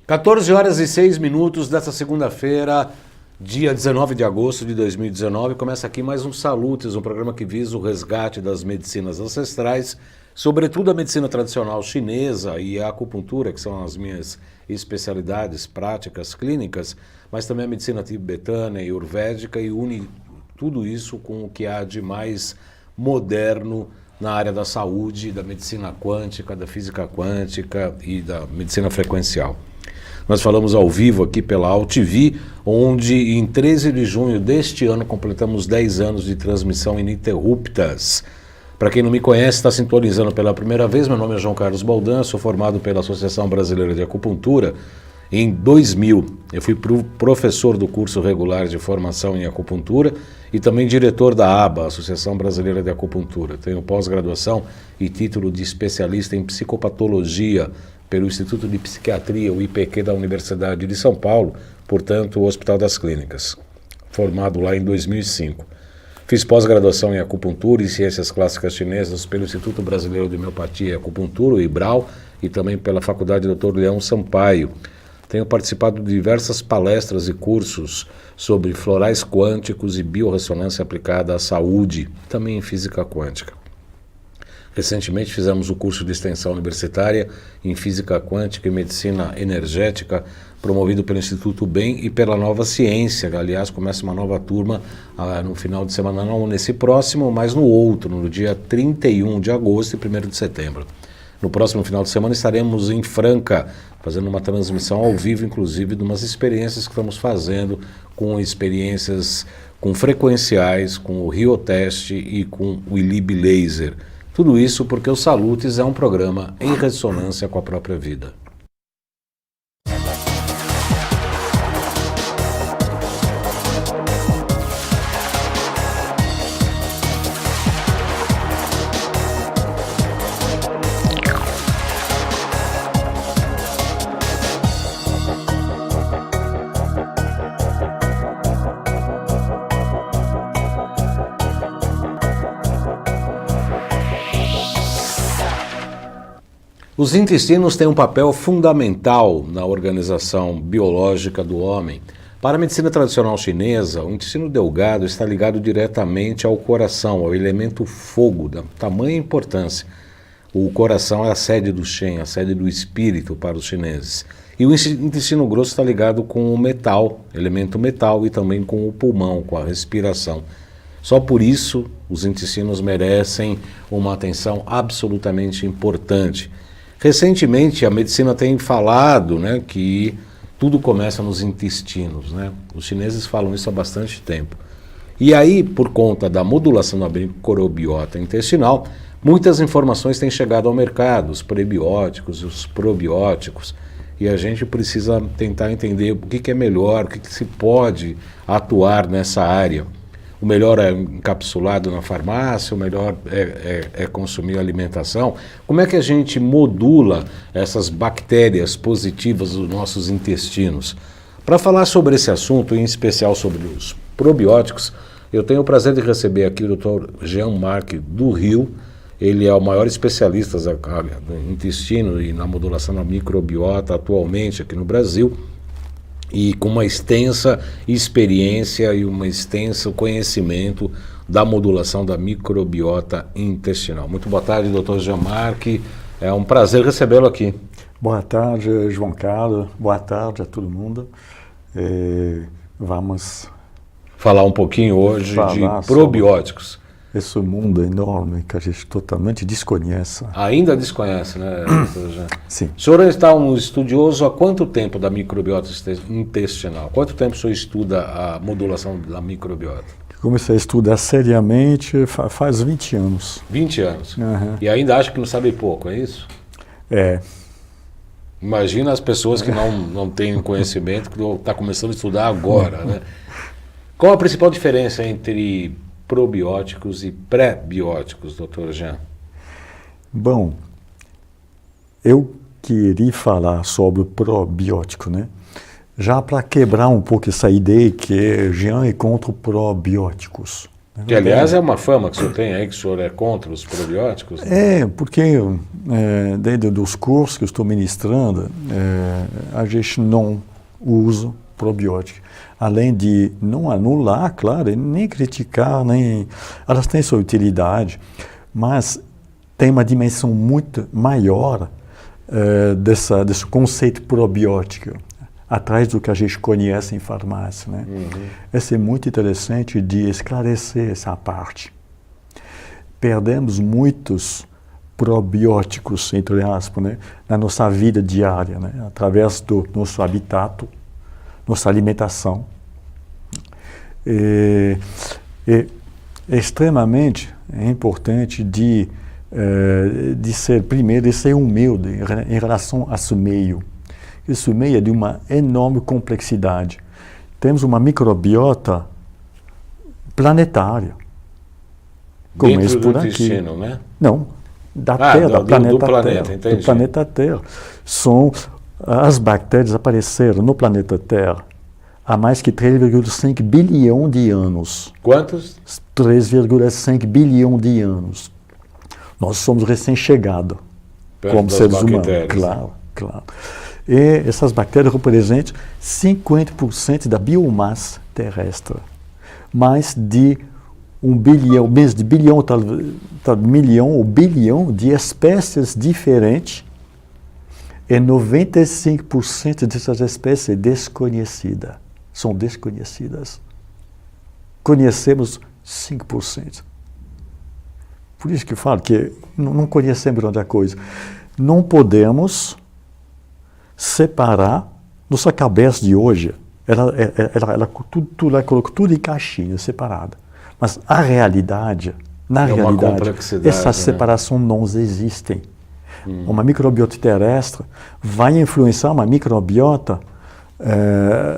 14 horas e 6 minutos desta segunda-feira, dia 19 de agosto de 2019. Começa aqui mais um Salutes, um programa que visa o resgate das medicinas ancestrais, sobretudo a medicina tradicional chinesa e a acupuntura, que são as minhas especialidades práticas clínicas, mas também a medicina tibetana e ayurvédica, e une tudo isso com o que há de mais moderno na área da saúde, da medicina quântica, da física quântica e da medicina frequencial. Nós falamos ao vivo aqui pela AltV, onde em 13 de junho deste ano completamos 10 anos de transmissão ininterruptas. Para quem não me conhece, está sintonizando pela primeira vez, meu nome é João Carlos Baldan, sou formado pela Associação Brasileira de Acupuntura. Em 2000, eu fui professor do curso regular de formação em acupuntura e também diretor da ABA, Associação Brasileira de Acupuntura. Tenho pós-graduação e título de especialista em psicopatologia pelo Instituto de Psiquiatria, o IPQ da Universidade de São Paulo, portanto, o Hospital das Clínicas, formado lá em 2005. Fiz pós-graduação em acupuntura e ciências clássicas chinesas pelo Instituto Brasileiro de Homeopatia e Acupuntura, o IBRAU, e também pela Faculdade Dr. Leão Sampaio. Tenho participado de diversas palestras e cursos sobre florais quânticos e biorressonância aplicada à saúde, também em física quântica. Recentemente fizemos o curso de extensão universitária em Física Quântica e Medicina Energética, promovido pelo Instituto BEM e pela Nova Ciência. Aliás, começa uma nova turma no final de semana, não nesse próximo, mas no outro, no dia 31 de agosto e 1º de setembro. No próximo final de semana estaremos em Franca, fazendo uma transmissão ao vivo, inclusive, de umas experiências que estamos fazendo com frequenciais, com o Rioteste e com o ILIB Laser. Tudo isso porque o Salutes é um programa em ressonância com a própria vida. Os intestinos têm um papel fundamental na organização biológica do homem. Para a medicina tradicional chinesa, o intestino delgado está ligado diretamente ao coração, ao elemento fogo, da tamanha importância. O coração é a sede do Shen, a sede do espírito para os chineses. E o intestino grosso está ligado com o metal, elemento metal, e também com o pulmão, com a respiração. Só por isso, os intestinos merecem uma atenção absolutamente importante. Recentemente, a medicina tem falado, que tudo começa nos intestinos. Os chineses falam isso há bastante tempo. E aí, por conta da modulação da microbiota intestinal, muitas informações têm chegado ao mercado, os prebióticos, os probióticos, e a gente precisa tentar entender o que é melhor, o que se pode atuar nessa área. O melhor é encapsulado na farmácia, o melhor é consumir alimentação. Como é que a gente modula essas bactérias positivas dos nossos intestinos? Para falar sobre esse assunto, em especial sobre os probióticos, eu tenho o prazer de receber aqui o Dr. Jean-Marc do Rio. Ele é o maior especialista no intestino e na modulação da microbiota atualmente aqui no Brasil, e com uma extensa experiência e um extenso conhecimento da modulação da microbiota intestinal. Muito boa tarde, Dr. Jean-Marc. É um prazer recebê-lo aqui. Boa tarde, João Carlos. Boa tarde a todo mundo. Vamos falar um pouquinho hoje de probióticos. Esse mundo enorme que a gente totalmente desconhece. Ainda desconhece, né, doutor Jean? Sim. O senhor está um estudioso há quanto tempo da microbiota intestinal? Quanto tempo o senhor estuda a modulação da microbiota? Comecei a estudar seriamente faz 20 anos. 20 anos? Uhum. E ainda acha que não sabe pouco, é isso? É. Imagina as pessoas que não têm conhecimento, que estão começando a estudar agora, né? Qual a principal diferença entre probióticos e pré-bióticos, doutor Jean? Bom, eu queria falar sobre o probiótico, já para quebrar um pouco essa ideia que Jean é contra probióticos. Que, aliás, é uma fama que o senhor tem aí, que o senhor é contra os probióticos? Né? Porque dentro dos cursos que eu estou ministrando, a gente não usa probiótico. Além de não anular, claro, nem criticar, elas têm sua utilidade, mas tem uma dimensão muito maior desse conceito probiótico, atrás do que a gente conhece em farmácia. Né? Isso é muito interessante de esclarecer essa parte. Perdemos muitos probióticos, entre aspas, né, na nossa vida diária, né, através do nosso habitat, nossa alimentação. É extremamente importante de ser humilde em relação a esse meio. Esse meio é de uma enorme complexidade. Temos uma microbiota planetária. Dentro do intestino, né? Não, da Terra, do planeta, entendi. Do planeta Terra. As bactérias apareceram no planeta Terra há mais que 3,5 bilhão de anos. Quantos? 3,5 bilhão de anos. Nós somos recém-chegados como seres humanos. Claro, claro. E essas bactérias representam 50% da biomassa terrestre. Mais de 1 bilhão, menos de bilhão, milhão ou bilhão de espécies diferentes. E 95% dessas espécies são desconhecidas. Conhecemos 5%. Por isso que eu falo que não conhecemos outra coisa. Não podemos separar nossa cabeça de hoje. Ela colocou tudo em caixinha, separada. Mas a realidade, essa separação não existe. Uma microbiota terrestre vai influenciar uma microbiota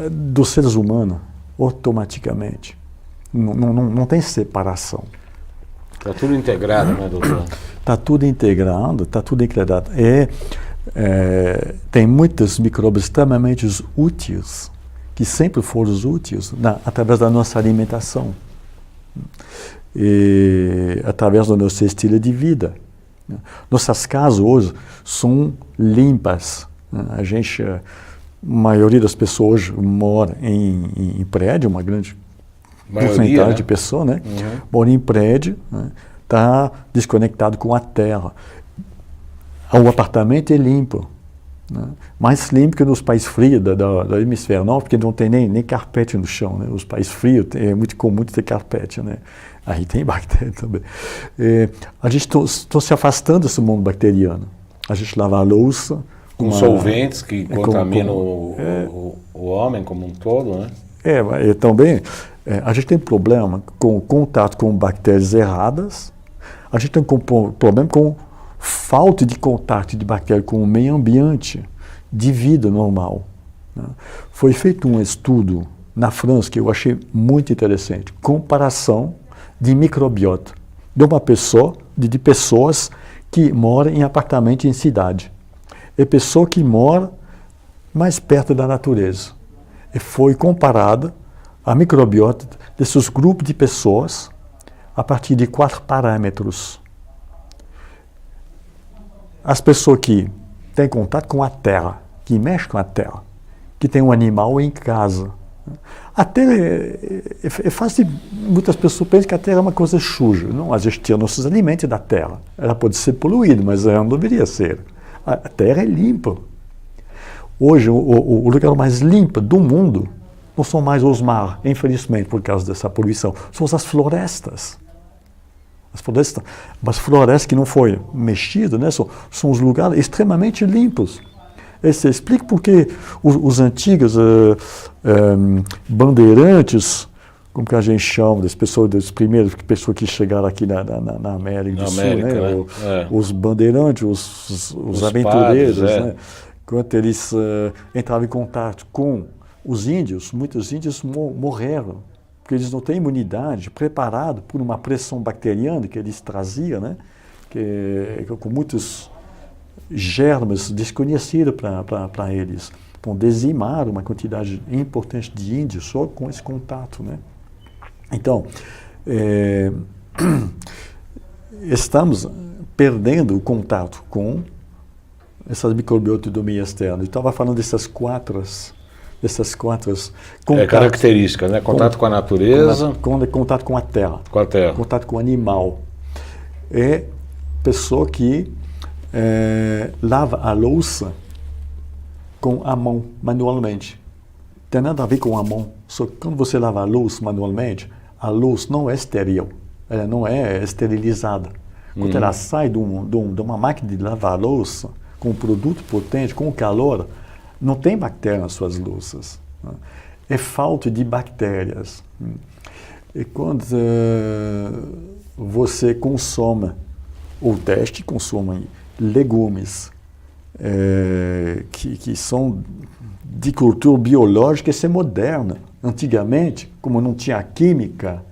dos seres humanos automaticamente. Não tem separação. Está tudo integrado, né, doutor? Está tudo integrado, está tudo integrado. Tem muitos micróbios extremamente úteis, que sempre foram úteis, através da nossa alimentação, e através do nosso estilo de vida. Nossas casas hoje são limpas. A maioria das pessoas hoje mora em prédio, uma grande porcentagem de pessoas, né? Mora em prédio, está desconectado com a terra. O apartamento é limpo, né? Mais limpo que nos países frios do hemisfério norte, porque não tem nem carpete no chão, né? Os países frios é muito comum ter carpete, né? Aí tem bactéria também. A gente está se afastando desse mundo bacteriano. A gente lava a louça com solventes que contaminam o homem como um todo, né? Também a gente tem problema com o contato com bactérias erradas. A gente tem problema com falta de contato de bactérias com o meio ambiente de vida normal. Né? Foi feito um estudo na França que eu achei muito interessante. Comparação de microbiota de pessoas que moram em apartamento em cidade. É pessoa que mora mais perto da natureza. E foi comparada a microbiota desses grupos de pessoas a partir de 4 parâmetros. As pessoas que têm contato com a terra, que mexem com a terra, que tem um animal em casa. A terra é fácil, muitas pessoas pensam que a terra é uma coisa suja. Não, a gente tira nossos alimentos da terra. Ela pode ser poluída, mas ela não deveria ser. A terra é limpa. Hoje, o lugar mais limpo do mundo não são mais os mares, infelizmente, por causa dessa poluição. São as florestas. As florestas que não foram mexidas, né, são os lugares extremamente limpos. Isso explica porque os antigos bandeirantes, como que a gente chama, das primeiras pessoas que chegaram aqui na América do Sul, né? Os bandeirantes, os aventureiros, padres, né? Quando eles entravam em contato com os índios, muitos índios morreram, porque eles não têm imunidade preparada por uma pressão bacteriana que eles traziam, né? Com muitos germes desconhecidos para eles. Então, dizimaram uma quantidade importante de índios só com esse contato, né? Então, estamos perdendo o contato com essas microbiotas do meio externo. Eu estava falando dessas quatro características, né? Contato com a natureza. Contato com a terra. Com a terra. Contato com o animal. É pessoa que lava a louça com a mão, manualmente. Tem nada a ver com a mão. Só que quando você lava a louça manualmente, a louça não é estéril. Ela não é esterilizada. Quando ela sai de uma máquina de lavar louça, com um produto potente, com calor, não tem bactéria nas suas louças. É falta de bactérias. E quando você consome, ou teste, consome legumes que são de cultura biológica, isso é moderna. Antigamente, como não tinha química,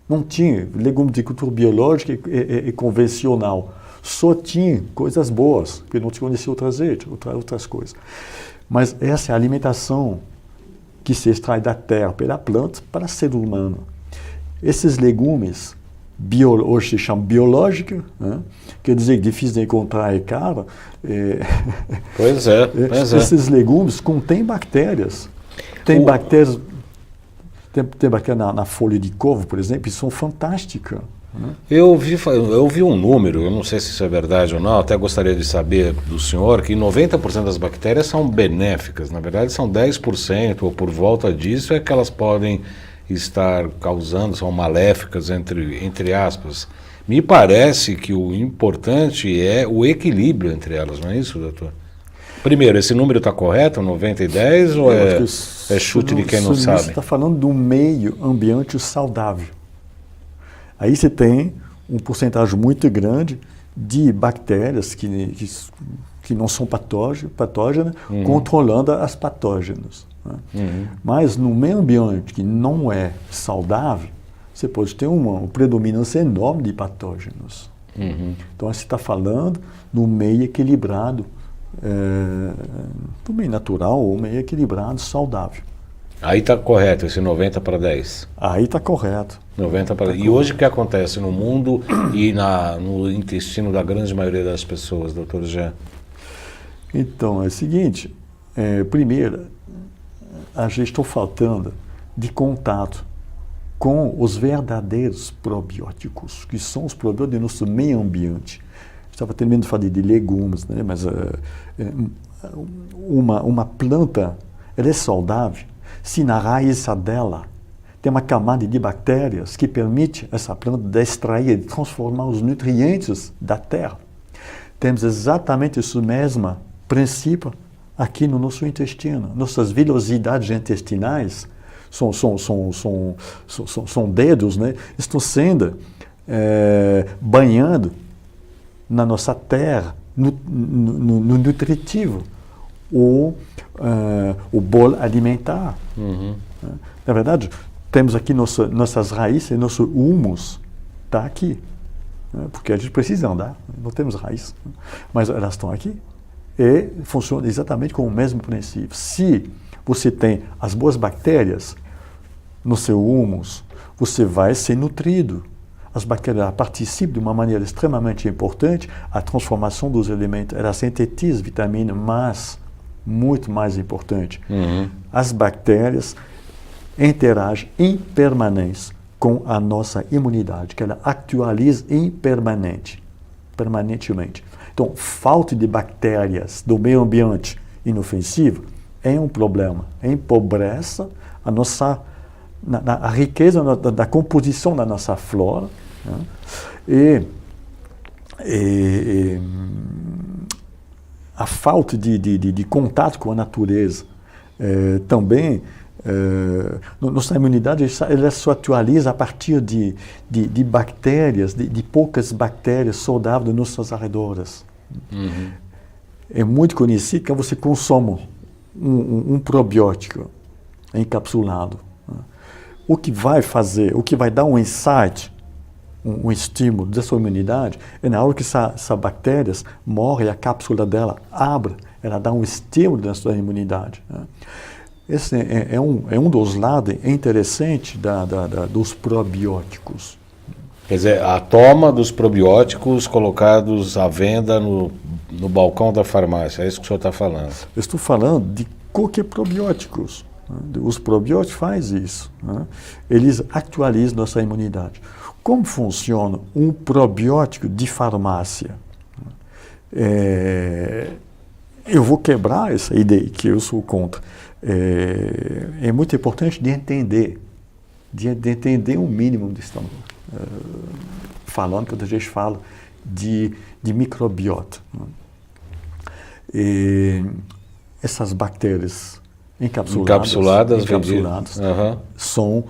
não tinha legume de cultura biológica e convencional. Só tinha coisas boas, porque não se conhecia outras coisas. Mas essa é a alimentação que se extrai da terra pela planta para o ser humano. Esses legumes, hoje se chama biológica, né? Quer dizer, difícil de encontrar, é caro. Pois é. Esses legumes contêm bactérias. Tem bactérias na folha de couve, por exemplo, e são fantásticas. Eu vi um número, eu não sei se isso é verdade ou não, até gostaria de saber do senhor, que 90% das bactérias são benéficas, na verdade são 10% ou por volta disso é que elas podem estar causando, são maléficas entre aspas. Me parece que o importante é o equilíbrio entre elas, não é isso, doutor? Primeiro, esse número está correto, 90 e 10, ou é chute de quem não sabe? Você está falando de um meio ambiente saudável. Aí você tem um porcentagem muito grande de bactérias que não são patógenas, controlando as patógenas. Né? Mas no meio ambiente que não é saudável, você pode ter uma predominância enorme de patógenos. Então você está falando do meio equilibrado, do meio natural ou meio equilibrado, saudável. Aí está correto, esse 90 para 10. Aí está correto. 90 para 10. E hoje o que acontece no mundo e no intestino da grande maioria das pessoas, doutor Jean? Então, é o seguinte, primeiro, a gente está faltando de contato com os verdadeiros probióticos, que são os probióticos do nosso meio ambiente. Estava terminando de falar de legumes, né? Mas uma planta, ela é saudável se na raiz dela tem uma camada de bactérias que permite essa planta extrair e transformar os nutrientes da terra. Temos exatamente esse mesmo princípio aqui no nosso intestino. Nossas vilosidades intestinais são dedos, né? Estão sendo banhando na nossa terra, no nutritivo, o bolo alimentar. Na verdade, temos aqui nossas raízes, nosso humus está aqui, né? Porque a gente precisa andar, não temos raiz, né? Mas elas estão aqui e funcionam exatamente com o mesmo princípio. Se você tem as boas bactérias no seu humus, você vai ser nutrido. As bactérias participam de uma maneira extremamente importante à transformação dos elementos. Elas sintetizam vitamina, mas muito mais importante, as bactérias interagem em permanência com a nossa imunidade, que ela atualiza permanentemente. Então, falta de bactérias do meio ambiente inofensivo é um problema, empobrece a nossa a riqueza da composição da nossa flora, né? A falta de contato com a natureza também, nossa imunidade ela se atualiza a partir de bactérias, de poucas bactérias saudáveis nos nossos arredores. É muito conhecido que você consome um probiótico encapsulado. O que vai fazer, o que vai dar um insight, um estímulo da sua imunidade, é na hora que essas bactérias morrem, a cápsula dela abre, ela dá um estímulo da sua imunidade. Né? Esse é um dos lados interessantes dos probióticos. Quer dizer, a toma dos probióticos colocados à venda no balcão da farmácia, é isso que o senhor está falando? Eu estou falando de qualquer probióticos. Né? Os probióticos fazem isso. Né? Eles atualizam nossa imunidade. Como funciona um probiótico de farmácia? Eu vou quebrar essa ideia que eu sou contra. É muito importante de entender o mínimo de estamos falando, quando a gente fala de microbiota. Essas bactérias encapsuladas são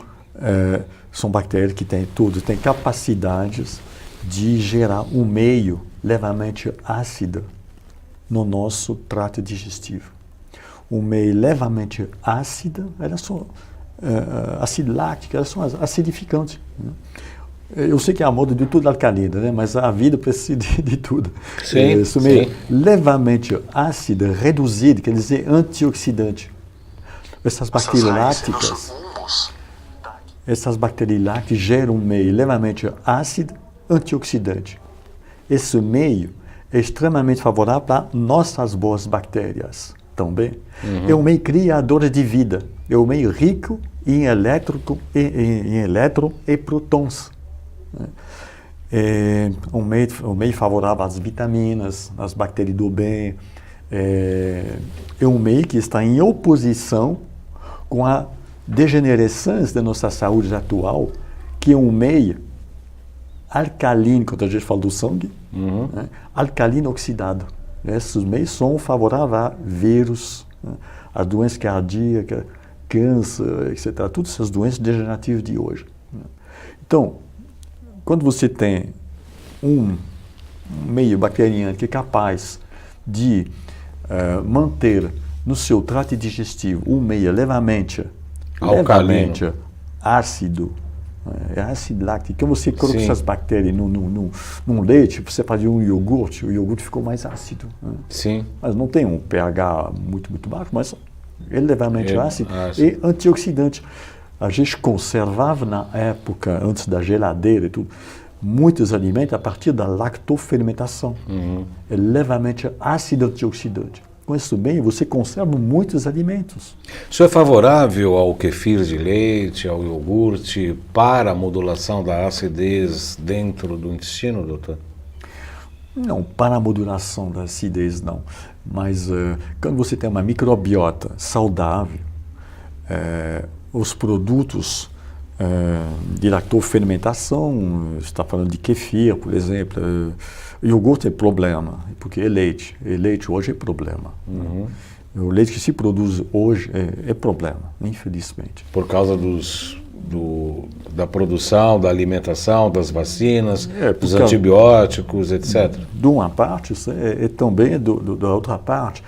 bactérias que têm capacidades de gerar um meio levemente ácido no nosso trato digestivo. Um meio levemente ácido, elas são ácido láctico, elas são acidificantes. Né? Eu sei que é a moda de tudo alcalina, né? Mas a vida precisa de tudo. Sim, esse meio levemente ácido, reduzido, quer dizer antioxidante. Essas bactérias lácticas geram um meio levemente ácido, antioxidante. Esse meio é extremamente favorável para nossas boas bactérias também. Uhum. É um meio criador de vida. É um meio rico em elétrons e prótons. É um meio favorável às vitaminas, às bactérias do bem. É um meio que está em oposição com a degenerescência da nossa saúde atual, que é um meio alcalino, quando a gente fala do sangue, né? Alcalino oxidado. Esses meios são favoráveis a vírus, né? A doença cardíaca, câncer, etc. Todas essas doenças degenerativas de hoje. Né? Então, quando você tem um meio bacteriano que é capaz de manter no seu trato digestivo um meio levemente ácido, é ácido láctico. Quando você coloca essas bactérias num leite, você faz um iogurte, o iogurte ficou mais ácido. Né? Sim. Mas não tem um pH muito baixo, mas é levemente ácido e antioxidante. A gente conservava na época, antes da geladeira e tudo, muitos alimentos a partir da lactofermentação. É levemente ácido antioxidante. Com isso bem, você conserva muitos alimentos. O senhor é favorável ao kefir de leite, ao iogurte, para a modulação da acidez dentro do intestino, doutor? Não, para a modulação da acidez não. Mas quando você tem uma microbiota saudável, os produtos de lactofermentação, você está falando de kefir, por exemplo, iogurte é problema, porque é leite. E leite hoje é problema. O leite que se produz hoje é problema, infelizmente. Por causa da produção, da alimentação, das vacinas, dos antibióticos, etc. De uma parte, e também da outra parte,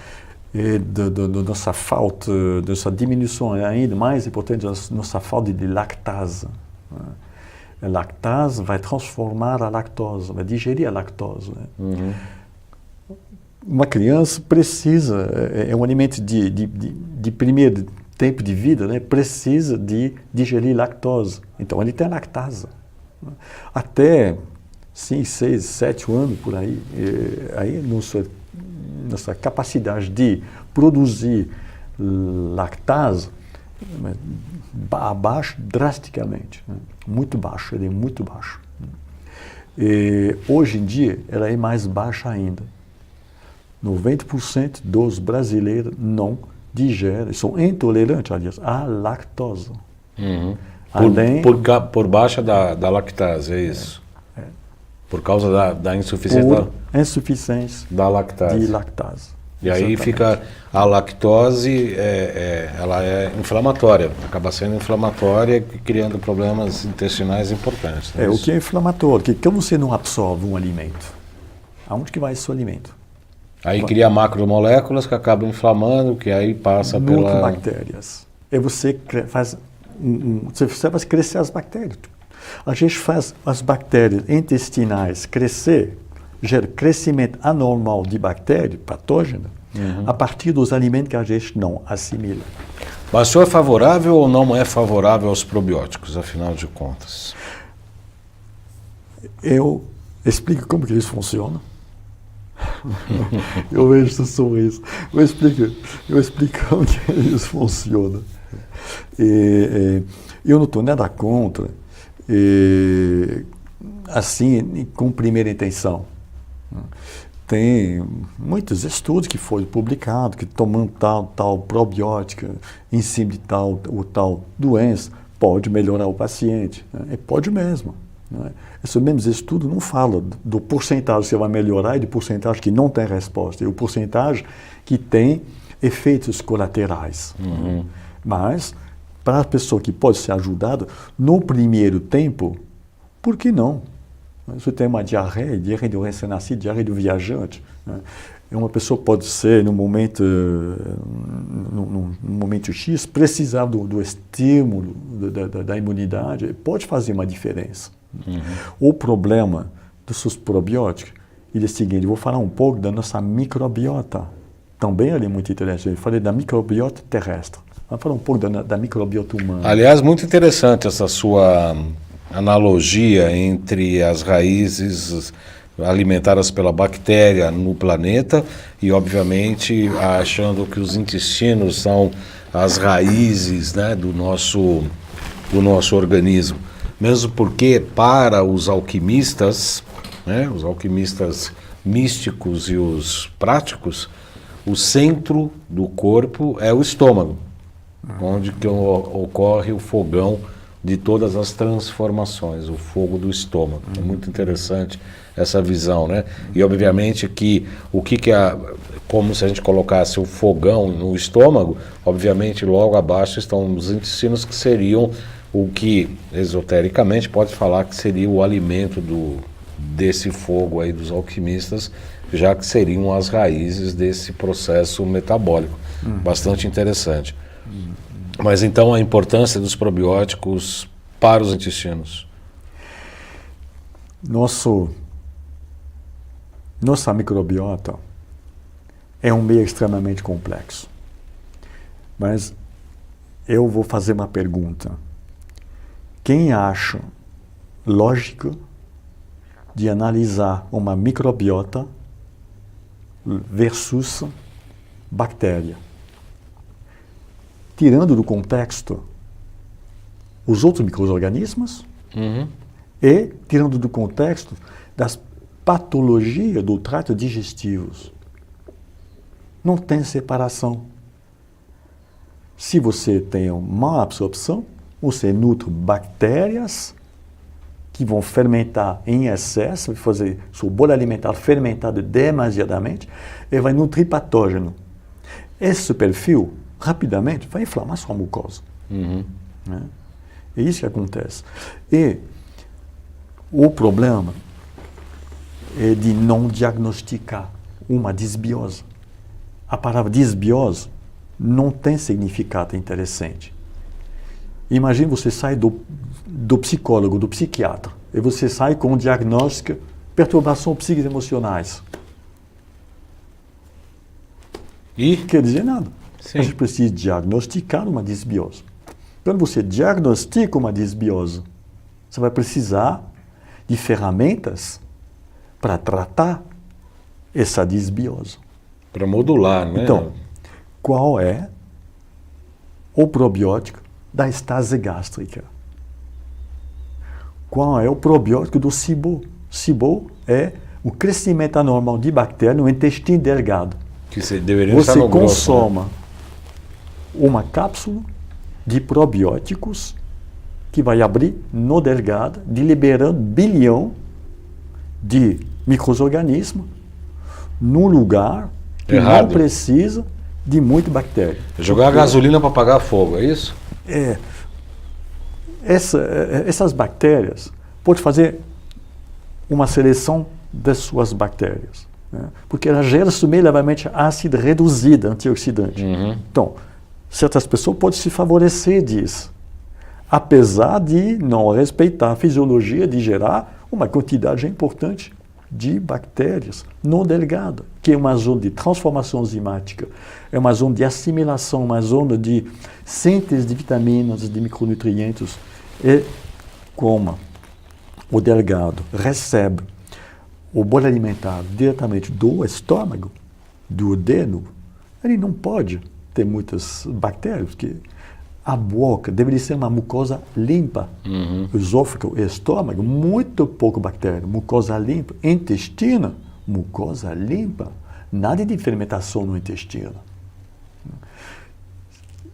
da nossa falta, dessa diminuição ainda mais importante, da nossa falta de lactase. A lactase vai transformar a lactose, vai digerir a lactose. Uma criança precisa, é um alimento de primeiro tempo de vida, né? Precisa de digerir lactose. Então ele tem lactase. Até 5, 6, 7 anos por aí, aí nossa capacidade de produzir lactase abaixa drasticamente, né? Muito baixo, ele é muito baixo. E hoje em dia ela é mais baixa ainda. 90% dos brasileiros não digerem, são intolerantes, aliás, à lactose. Além... Por baixa da lactase, é isso? Por causa da insuficiência, da lactase. De lactase. E aí fica a lactose, ela é inflamatória, acaba sendo inflamatória, criando problemas intestinais importantes. Né? O que é inflamatório? Que como você não absorve um alimento, aonde que vai esse alimento? Aí cria macromoléculas que acabam inflamando, que aí passa pela... bactérias. E você faz crescer as bactérias. A gente faz as bactérias intestinais crescer, gera crescimento anormal de bactérias patógenas, a partir dos alimentos que a gente não assimila. Mas o senhor é favorável ou não é favorável aos probióticos, afinal de contas? Eu explico como que eles funcionam. Eu vejo esse sorriso. Eu explico como que eles funcionam. Eu não estou nada contra, assim, com primeira intenção. Tem muitos estudos que foram publicados, que tomando tal probiótica em cima de tal ou tal doença pode melhorar o paciente. Né? E pode mesmo. Né? Esse mesmo estudo não fala do porcentagem que você vai melhorar e de porcentagem que não tem resposta. E o porcentagem que tem efeitos colaterais. Uhum. Né? Mas, para a pessoa que pode ser ajudada, no primeiro tempo, por que não? Você tem uma diarreia do recém-nascido, diarreia do viajante. Né? Uma pessoa pode ser, num momento X, precisar do estímulo da imunidade, pode fazer uma diferença. Uhum. O problema dos probióticos é o seguinte, eu vou falar um pouco da nossa microbiota. Também ele é muito interessante. Eu falei da microbiota terrestre. Vamos falar um pouco da microbiota humana. Aliás, muito interessante essa sua analogia entre as raízes alimentadas pela bactéria no planeta e, obviamente, achando que os intestinos são as raízes, né, do nosso organismo. Mesmo porque, para os alquimistas, né, os alquimistas místicos e os práticos, o centro do corpo é o estômago, onde que ocorre o fogão de todas as transformações, o fogo do estômago. É muito interessante essa visão, né? E obviamente que como se a gente colocasse o fogão no estômago, obviamente logo abaixo estão os intestinos, que seriam o que esotericamente pode falar que seria o alimento desse fogo aí dos alquimistas, já que seriam as raízes desse processo metabólico. Bastante interessante. Mas então a importância dos probióticos para os intestinos? Nossa microbiota é um meio extremamente complexo. Mas eu vou fazer uma pergunta. Quem acha lógico de analisar uma microbiota versus bactéria? Tirando do contexto os outros micro-organismos e tirando do contexto das patologias do trato digestivos. Não tem separação. Se você tem uma má absorção, você nutre bactérias que vão fermentar em excesso, vai fazer sua bolha alimentar fermentada demasiadamente e vai nutrir patógeno. Esse perfil rapidamente vai inflamar sua mucosa. Né? É isso que acontece. E o problema é de não diagnosticar uma disbiose. A palavra disbiose não tem significado interessante. Imagine você sai do psicólogo, do psiquiatra, e você sai com um diagnóstico perturbação psíquicas emocionais. E? Quer dizer nada. Sim. A gente precisa diagnosticar uma disbiose. Quando você diagnostica uma disbiose, você vai precisar de ferramentas para tratar essa disbiose. Para modular, né? Então, qual é o probiótico da estase gástrica? Qual é o probiótico do SIBO? SIBO é o crescimento anormal de bactérias no intestino delgado. Que deveria estar no grosso, consome, né? Uma cápsula de probióticos que vai abrir no delgado, liberando bilhão de micro-organismos num lugar que não precisa de muita bactéria. Jogar gasolina para apagar fogo, é isso? Essas bactérias podem fazer uma seleção das suas bactérias, né? Porque ela gera levemente ácido reduzido, antioxidante. Então, certas pessoas podem se favorecer disso, apesar de não respeitar a fisiologia de gerar uma quantidade importante de bactérias no delgado, que é uma zona de transformação enzimática, é uma zona de assimilação, uma zona de síntese de vitaminas, de micronutrientes. E como o delgado recebe o bolo alimentar diretamente do estômago, do dedo, ele não pode ter muitas bactérias, porque a boca deveria ser uma mucosa limpa. Esôfago e estômago, muito pouco bactéria. Mucosa limpa. Intestino, mucosa limpa. Nada de fermentação no intestino.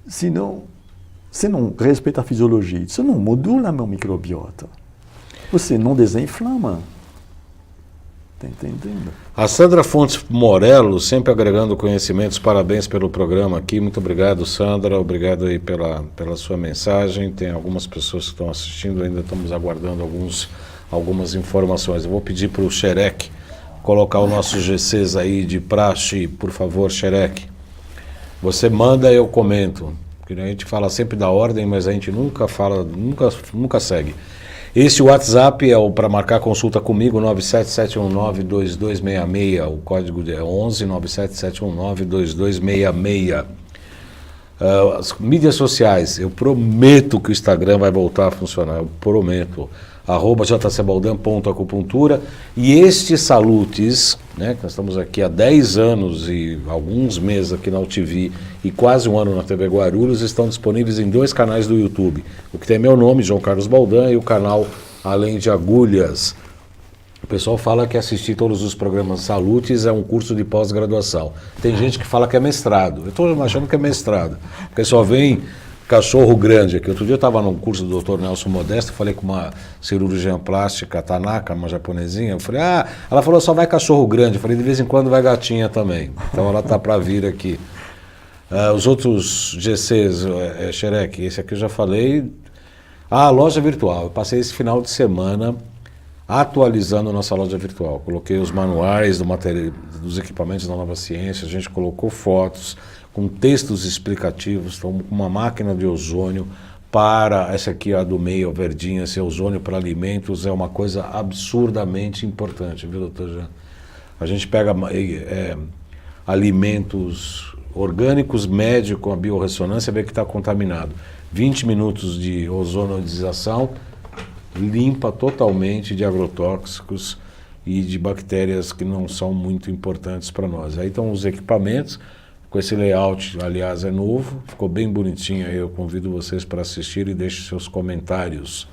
Se não respeita a fisiologia, se não modula meu microbiota, você não desinflama. Está entendendo? A Sandra Fontes Morello, sempre agregando conhecimentos, parabéns pelo programa aqui. Muito obrigado, Sandra. Obrigado aí pela sua mensagem. Tem algumas pessoas que estão assistindo, ainda estamos aguardando algumas informações. Eu vou pedir para o Xerec colocar os nossos GCs aí de praxe, por favor, Xerec. Você manda e eu comento. Porque a gente fala sempre da ordem, mas a gente nunca segue. Esse WhatsApp é para marcar consulta comigo, 977192266, o código é 11 977192266. As mídias sociais, eu prometo que o Instagram vai voltar a funcionar, eu prometo. @jcbaldan.acupuntura. E este Salutes, né, que nós estamos aqui há 10 anos e alguns meses aqui na UTV e quase um ano na TV Guarulhos, estão disponíveis em 2 canais do YouTube. O que tem meu nome, João Carlos Baldan, e o canal Além de Agulhas. O pessoal fala que assistir todos os programas Salutes é um curso de pós-graduação. Tem gente que fala que é mestrado. Eu estou achando que é mestrado, porque só vem cachorro grande aqui. Outro dia eu estava num curso do Dr. Nelson Modesto, falei com uma cirurgiã plástica, Tanaka, uma japonesinha, eu falei, ela falou, só vai cachorro grande. Eu falei, de vez em quando vai gatinha também. Então ela está para vir aqui. Os outros GCs, Xerec, esse aqui eu já falei. Loja virtual. Eu passei esse final de semana atualizando a nossa loja virtual. Coloquei os manuais dos equipamentos da Nova Ciência, a gente colocou fotos com textos explicativos, então uma máquina de ozônio para, essa aqui a do meio, a verdinha, esse ozônio para alimentos é uma coisa absurdamente importante, viu, doutor Jean? A gente pega alimentos orgânicos, médio com a biorressonância, vê que está contaminado. 20 minutos de ozonodização limpa totalmente de agrotóxicos e de bactérias que não são muito importantes para nós. Aí estão os equipamentos, com esse layout, aliás, é novo, ficou bem bonitinho aí, eu convido vocês para assistir e deixem seus comentários.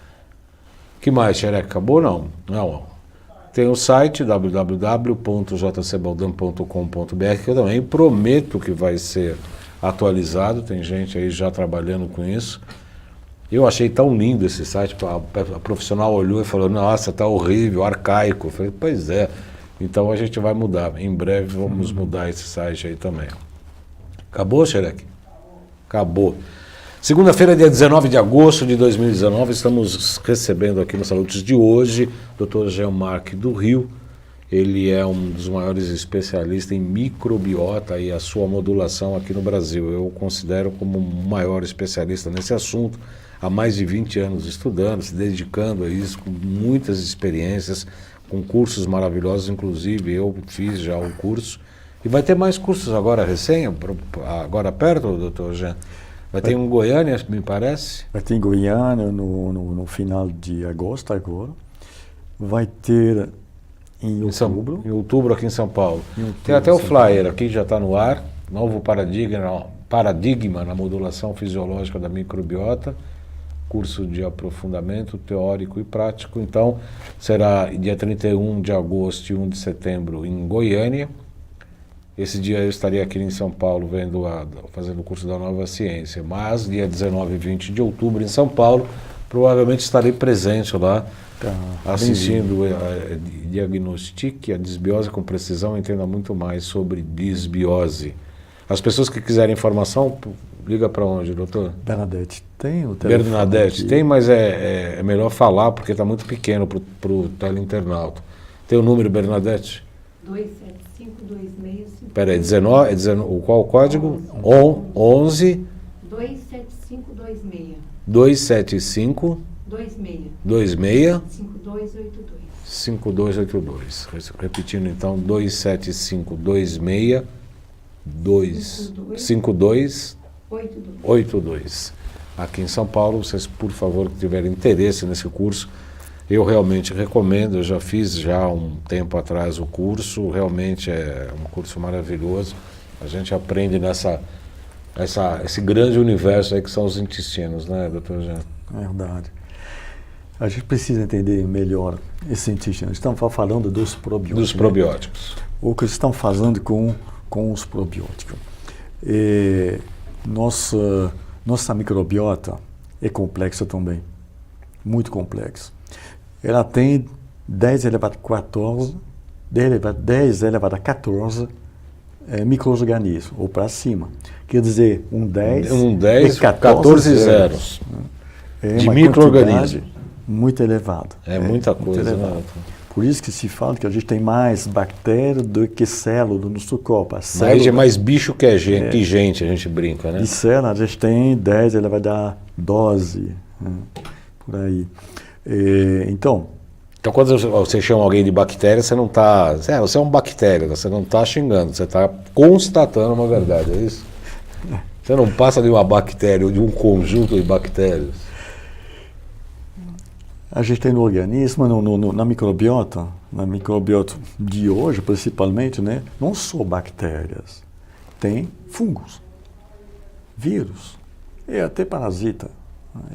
Que mais, Xerec? Acabou? Não. Tem o site www.jcbaldan.com.br, que eu também prometo que vai ser atualizado, tem gente aí já trabalhando com isso. Eu achei tão lindo esse site, a profissional olhou e falou, nossa, tá horrível, arcaico. Eu falei, pois é, então a gente vai mudar, em breve vamos mudar esse site aí também. Acabou, Xerec? Acabou. Segunda-feira, dia 19 de agosto de 2019, estamos recebendo aqui no Salutes de hoje o Dr. Jean-Marc do Rio. Ele é um dos maiores especialistas em microbiota e a sua modulação aqui no Brasil. Eu o considero como o maior especialista nesse assunto, há mais de 20 anos estudando, se dedicando a isso, com muitas experiências, com cursos maravilhosos, inclusive eu fiz já o curso. E vai ter mais cursos agora agora perto, doutor Jean? Vai ter um em Goiânia, me parece? Vai ter em Goiânia no final de agosto agora. Vai ter em outubro. Em outubro aqui em São Paulo. Tem até o flyer aqui, já está no ar. Novo paradigma na modulação fisiológica da microbiota. Curso de aprofundamento teórico e prático. Então, será dia 31 de agosto e 1 de setembro em Goiânia. Esse dia eu estaria aqui em São Paulo fazendo o curso da Nova Ciência. Mas dia 19 e 20 de outubro em São Paulo, provavelmente estarei presente lá, assistindo a Diagnostique, a desbiose com precisão, entenda muito mais sobre desbiose. As pessoas que quiserem informação, liga para onde, doutor? Bernadette, tem o telefone? Bernadette, tem, mas é melhor falar porque está muito pequeno para o teleinternauta. Tem o número, Bernadette? 27526. Espera aí, 19, qual o código? 11 27526. 275 26 5282. 5282. Repetindo então, 27526 5282. Aqui em São Paulo, vocês, por favor, que tiverem interesse nesse curso, eu realmente recomendo. Eu já fiz já um tempo atrás o curso, realmente é um curso maravilhoso. A gente aprende esse grande universo aí que são os intestinos, né, doutor Jean? Verdade. A gente precisa entender melhor esse intestino. Estamos falando dos probióticos. Dos probióticos. Né? O que estão fazendo com os probióticos. Nossa microbiota é complexa também, muito complexa. Ela tem 10 elevado a 14, 10 elevado a 14 micro-organismos, ou para cima. Quer dizer, um 10 é 14 zeros. De micro-organismo. Muito elevado. É muita coisa, né? Por isso que se fala que a gente tem mais bactéria do que célula no nosso corpo. Mais bicho que gente, a gente brinca, né? De célula a gente tem 10 elevado a 12, né? Por aí. Então, quando você chama alguém de bactéria, você não está... você é um bactéria, você não está xingando, você está constatando uma verdade, é isso? Você não passa de uma bactéria ou de um conjunto de bactérias. A gente tem no organismo, na microbiota de hoje, principalmente, né, não só bactérias, tem fungos, vírus e até parasita.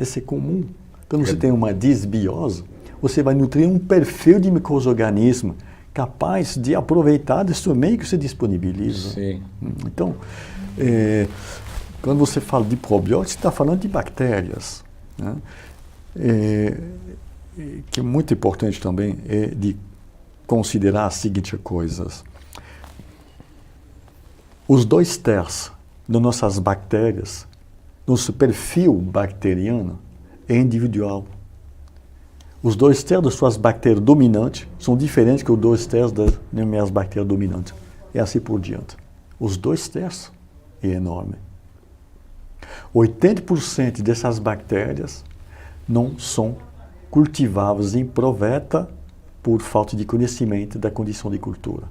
Esse é comum. Quando você tem uma desbiose, você vai nutrir um perfil de micro-organismo capaz de aproveitar desse meio que você disponibiliza. Sim. Então, quando você fala de probióticos, você está falando de bactérias, né? Que é muito importante também é de considerar as seguintes coisas. Os 2/3 das nossas bactérias, nosso perfil bacteriano é individual. Os 2/3 das suas bactérias dominantes são diferentes que os 2/3 das minhas bactérias dominantes. E assim por diante. Os 2/3 é enorme. 80% dessas bactérias não são cultiváveis em proveta por falta de conhecimento da condição de cultura.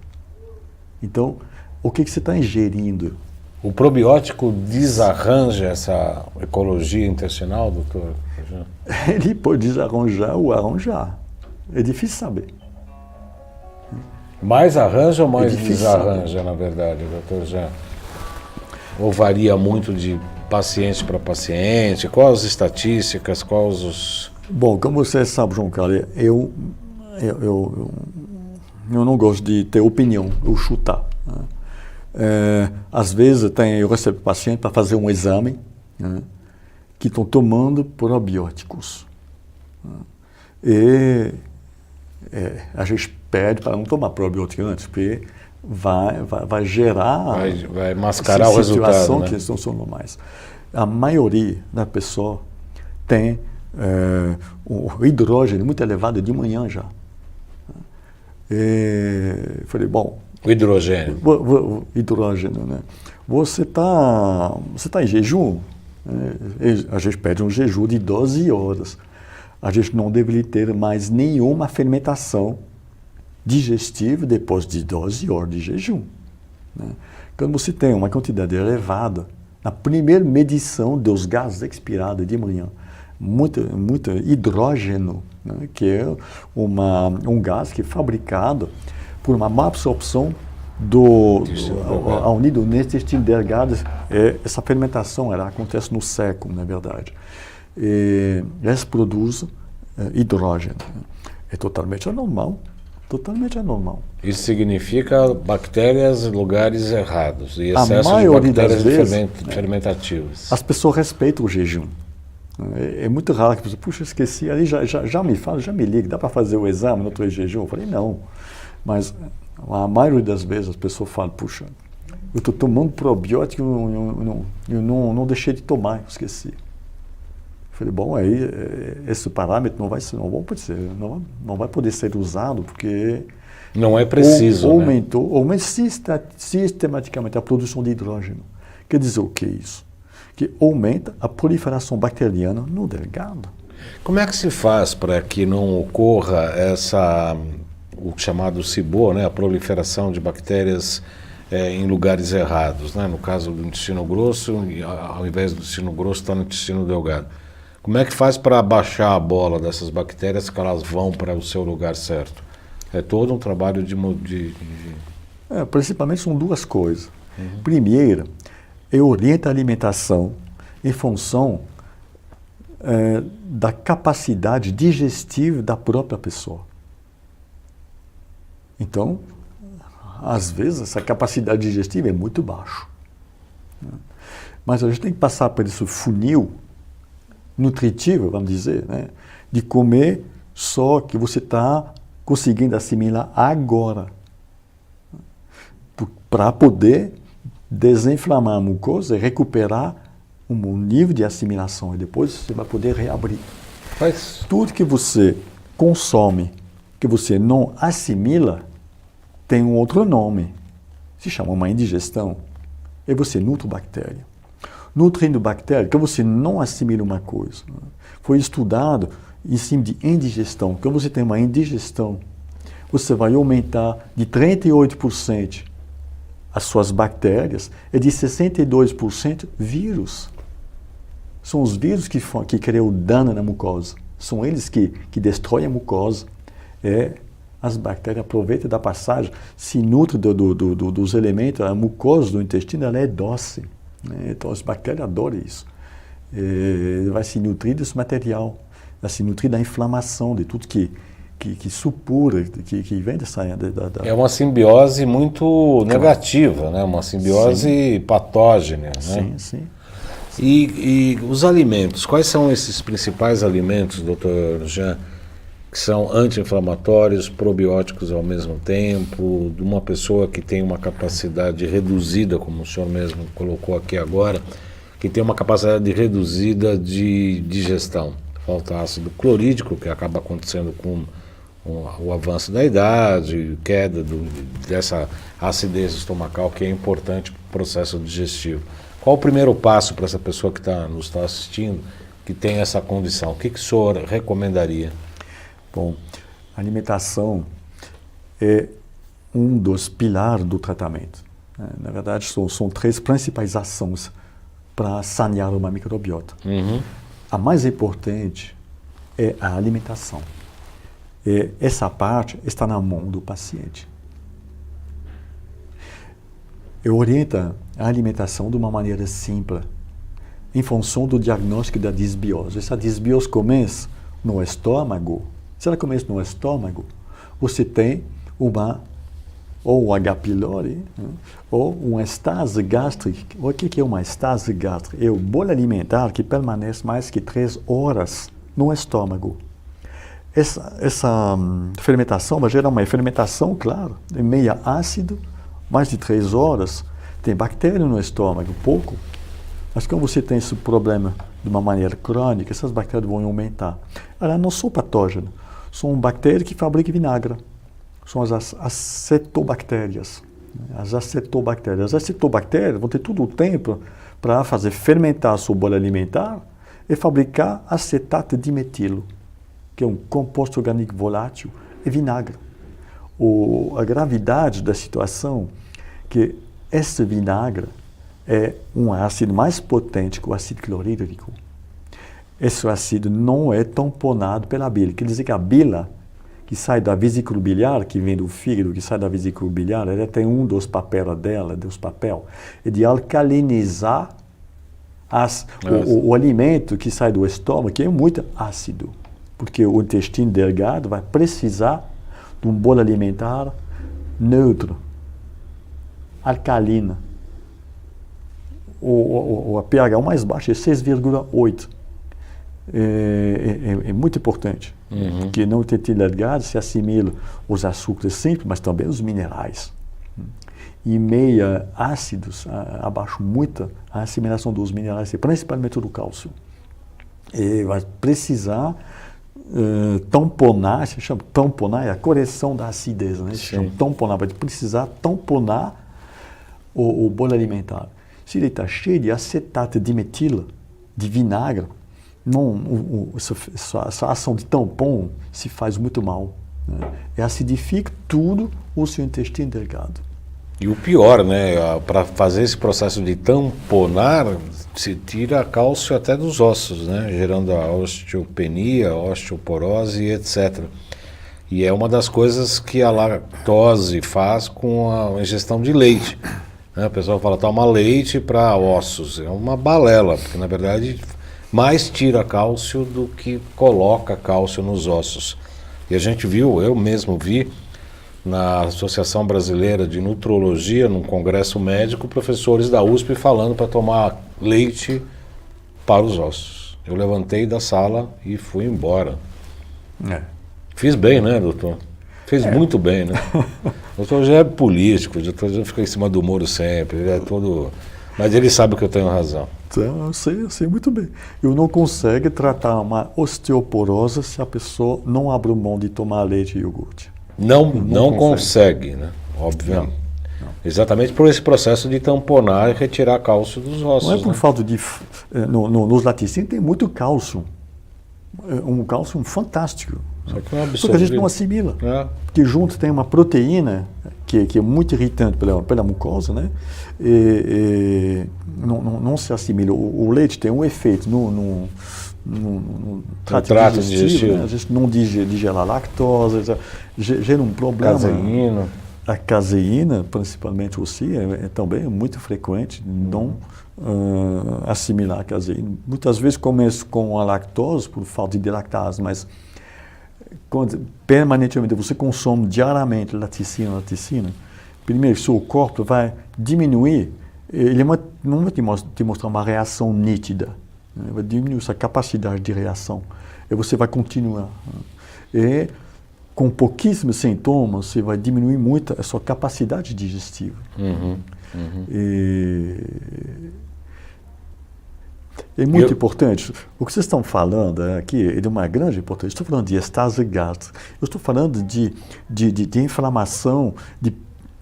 Então, o que você está ingerindo? O probiótico desarranja essa ecologia intestinal, doutor? Ele pode desarranjar ou arranjar. É difícil saber. Mais arranja ou mais desarranja, na verdade, doutor Jean? Ou varia muito de paciente para paciente? Quais as estatísticas, quais os... Bom, como você sabe, João Carlos, eu não gosto de ter opinião, eu chutar. Né? Às vezes eu recebo paciente para fazer um exame, né, que estão tomando probióticos. E a gente pede para não tomar probiótico antes, porque vai gerar... Vai mascarar o resultado, né? Que não são normais. A maioria da pessoa tem o hidrogênio muito elevado de manhã já. Falei, bom... O hidrogênio. O hidrogênio, né? Você tá em jejum? A gente pede um jejum de 12 horas. A gente não deveria ter mais nenhuma fermentação digestiva depois de 12 horas de jejum. Né? Quando você tem uma quantidade elevada, na primeira medição dos gases expirados de manhã, muito hidrogênio, né, que é um gás que é fabricado por uma má absorção ao nível do intestino delgado. Essa fermentação ela acontece no seco, na verdade. Eles produzem hidrogênio. É totalmente anormal. Totalmente anormal. Isso significa bactérias em lugares errados e excesso a maioria de bactérias das vezes, fermentativas. As pessoas respeitam o jejum. É muito raro que a pessoa, puxa, esqueci, ali já me fala, já me liga, dá para fazer o exame no outro jejum? Eu falei, não. Mas a maioria das vezes as pessoas falam, puxa, eu estou tomando probiótico e eu não deixei de tomar, eu esqueci. Eu falei, bom, aí esse parâmetro não vai poder ser usado porque não é preciso, aumentou sistematicamente a produção de hidrogênio. Quer dizer o que é isso? Que aumenta a proliferação bacteriana no delgado. Como é que se faz para que não ocorra o chamado SIBO, né, a proliferação de bactérias em lugares errados, né? No caso do intestino grosso, ao invés do intestino grosso, está no intestino delgado. Como é que faz para baixar a bola dessas bactérias que elas vão para o seu lugar certo? É todo um trabalho Principalmente são duas coisas. Primeiro, orienta a alimentação em função da capacidade digestiva da própria pessoa. Então, às vezes, essa capacidade digestiva é muito baixa. Mas a gente tem que passar por esse funil nutritivo, vamos dizer, né, de comer só que você está conseguindo assimilar agora, para poder desinflamar a mucosa e recuperar um nível de assimilação, e depois você vai poder reabrir. Mas Tudo que você consome, que você não assimila, tem um outro nome. Se chama uma indigestão. E você nutre bactéria. Nutrindo bactéria, que você não assimila uma coisa. Foi estudado em cima de indigestão. Quando você tem uma indigestão, você vai aumentar de 38% as suas bactérias e de 62% vírus. São os vírus que criam dano na mucosa. São eles que destroem a mucosa. As bactérias aproveitam da passagem, se nutrem dos elementos. A mucosa do intestino ela é doce, né? Então as bactérias adoram isso. Vai se nutrir desse material, vai se nutrir da inflamação, de tudo que supura, que vem dessa... É uma simbiose muito negativa, né? Uma simbiose patógena. Né? Sim, sim. E os alimentos, quais são esses principais alimentos, doutor Jean, que são anti-inflamatórios, probióticos ao mesmo tempo, de uma pessoa que tem uma capacidade reduzida, como o senhor mesmo colocou aqui agora, que tem uma capacidade reduzida de digestão? Falta ácido clorídrico, que acaba acontecendo com o avanço da idade, queda dessa acidez estomacal, que é importante para o processo digestivo. Qual o primeiro passo para essa pessoa que nos está assistindo, que tem essa condição? O que o senhor recomendaria? Bom, a alimentação é um dos pilares do tratamento. Na verdade, são três principais ações para sanear uma microbiota. A mais importante é a alimentação. E essa parte está na mão do paciente. Eu oriento a alimentação de uma maneira simples, em função do diagnóstico da disbiose. Essa disbiose começa no estômago. Se ela começa no estômago, você tem ou H. pylori, ou uma estase gástrica. O que é uma estase gástrica? É o bolo alimentar que permanece mais que 3 horas no estômago. Essa fermentação vai gerar uma fermentação, claro, de meio ácido, mais de 3 horas. Tem bactéria no estômago, pouco. Mas quando você tem esse problema de uma maneira crônica, essas bactérias vão aumentar. Elas não são patógenas. São bactérias que fabricam vinagre. São as acetobactérias. As acetobactérias. As acetobactérias vão ter todo o tempo para fazer fermentar a sua bola alimentar e fabricar acetato de metilo, que é um composto orgânico volátil, e vinagre. A gravidade da situação é que esse vinagre é um ácido mais potente que o ácido clorídrico. Esse ácido não é tamponado pela bile. Quer dizer que a bile, que sai da vesícula biliar, que vem do fígado, que sai da vesícula biliar, ela tem um dos papéis dela, é de alcalinizar o alimento que sai do estômago, que é muito ácido. Porque o intestino delgado vai precisar de um bolo alimentar neutro, alcalina. O pH mais baixo é 6,8. É muito importante, porque no intestino delgado se assimila os açúcares simples, mas também os minerais. E meia ácidos, abaixo muito a assimilação dos minerais, principalmente do cálcio. E vai precisar tamponar, se chama tamponar, é a correção da acidez, né? Se chama tamponar, vai precisar tamponar o bolo alimentar. Se ele está cheio de acetato de metila, de vinagre, essa ação de tampão se faz muito mal, né? E acidifica tudo o seu intestino delgado. E o pior, né? Para fazer esse processo de tamponar, se tira cálcio até dos ossos, né? Gerando a osteopenia, a osteoporose, etc. E é uma das coisas que a lactose faz com a ingestão de leite, né? O pessoal fala, toma leite para ossos. É uma balela, porque na verdade mais tira cálcio do que coloca cálcio nos ossos. E a gente viu, eu mesmo vi, na Associação Brasileira de Nutrologia, num congresso médico, professores da USP falando para tomar leite para os ossos. Eu levantei da sala e fui embora. Fiz bem, né, doutor? Fez muito bem, né? O doutor já é político, o doutor já fica em cima do muro sempre, ele é todo... Mas ele sabe que eu tenho razão. Então, eu sei muito bem. Eu não consigo tratar uma osteoporose se a pessoa não abre mão de tomar leite e iogurte. Não consegue, né? Obviamente. Não. Exatamente por esse processo de tamponar e retirar cálcio dos ossos. Não é por né? falta de... nos laticínios tem muito cálcio. Um cálcio fantástico. Só que, é um Só que a gente não assimila. Porque junto tem uma proteína que é muito irritante pela mucosa, né? E não se assimila. O leite tem um efeito no trato digestivo. Né? A gente não digere a lactose, gera um problema. Caseína. A caseína, principalmente aussi, é também muito frequente não assimilar a caseína. Muitas vezes começa com a lactose por falta de lactase, mas quando permanentemente você consome diariamente laticínio, primeiro seu corpo vai diminuir, ele não vai te mostrar uma reação nítida, né? Vai diminuir sua capacidade de reação e você vai continuar. E com pouquíssimos sintomas, você vai diminuir muito a sua capacidade digestiva. É muito importante. O que vocês estão falando aqui é de uma grande importância. Estou falando de estase gástrica. Eu estou falando de inflamação, de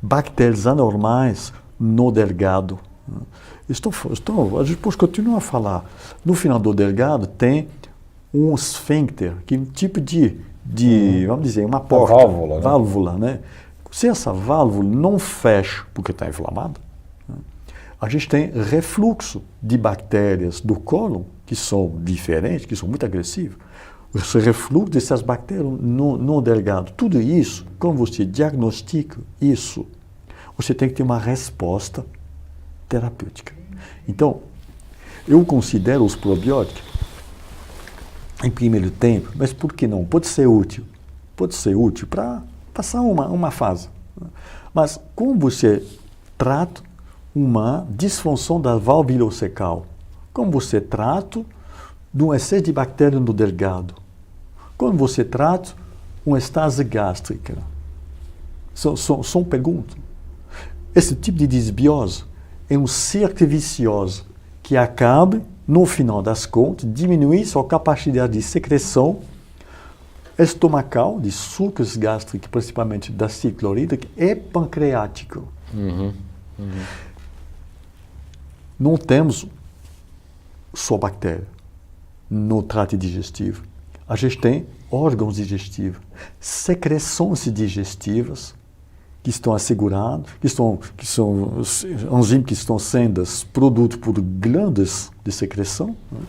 bactérias anormais no delgado. A gente pode continuar a falar. No final do delgado tem um esfíncter, que é um tipo de vamos dizer, uma porta. Válvula, né? Se essa válvula não fecha porque está inflamada, a gente tem refluxo de bactérias do cólon, que são diferentes, que são muito agressivas. Esse refluxo dessas bactérias no delgado. Tudo isso, quando você diagnostica isso, você tem que ter uma resposta terapêutica. Então, eu considero os probióticos, em primeiro tempo, mas por que não? Pode ser útil. Pode ser útil para passar uma fase. Mas como você trata uma disfunção da válvula ileocecal? Como você trata de um excesso de bactérias no delgado? Como você trata uma estase gástrica? São perguntas. Esse tipo de desbiose é um círculo vicioso que acaba, no final das contas, diminuir sua capacidade de secreção estomacal, de sucos gástricos, principalmente da ácido clorídrico, e pancreático. Não temos só bactéria no trato digestivo. A gente tem órgãos digestivos, secreções digestivas que estão asseguradas, que são enzimas que estão sendo produzidas por glândulas de secreção. Né?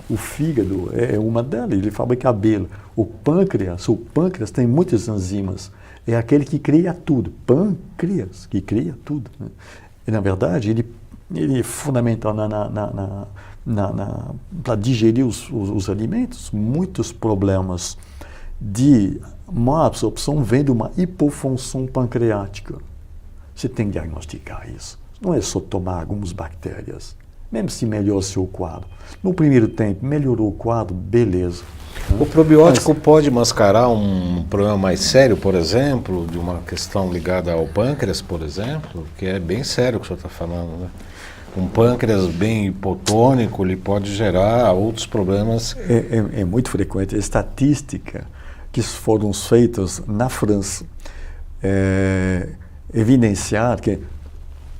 O fígado é uma delas, ele fabrica a bile. O pâncreas tem muitas enzimas. É aquele que cria tudo. Pâncreas, que cria tudo. Né? E, na verdade, ele é fundamental para digerir os alimentos. Muitos problemas de má absorção vêm de uma hipofunção pancreática. Você tem que diagnosticar isso. Não é só tomar algumas bactérias, mesmo se melhora o seu quadro. No primeiro tempo, melhorou o quadro, beleza. O probiótico pode mascarar um problema mais sério, por exemplo, de uma questão ligada ao pâncreas, por exemplo, que é bem sério o que o senhor está falando, né? Um pâncreas bem hipotônico, ele pode gerar outros problemas. É muito frequente. A estatística que foram feitas na França evidenciar que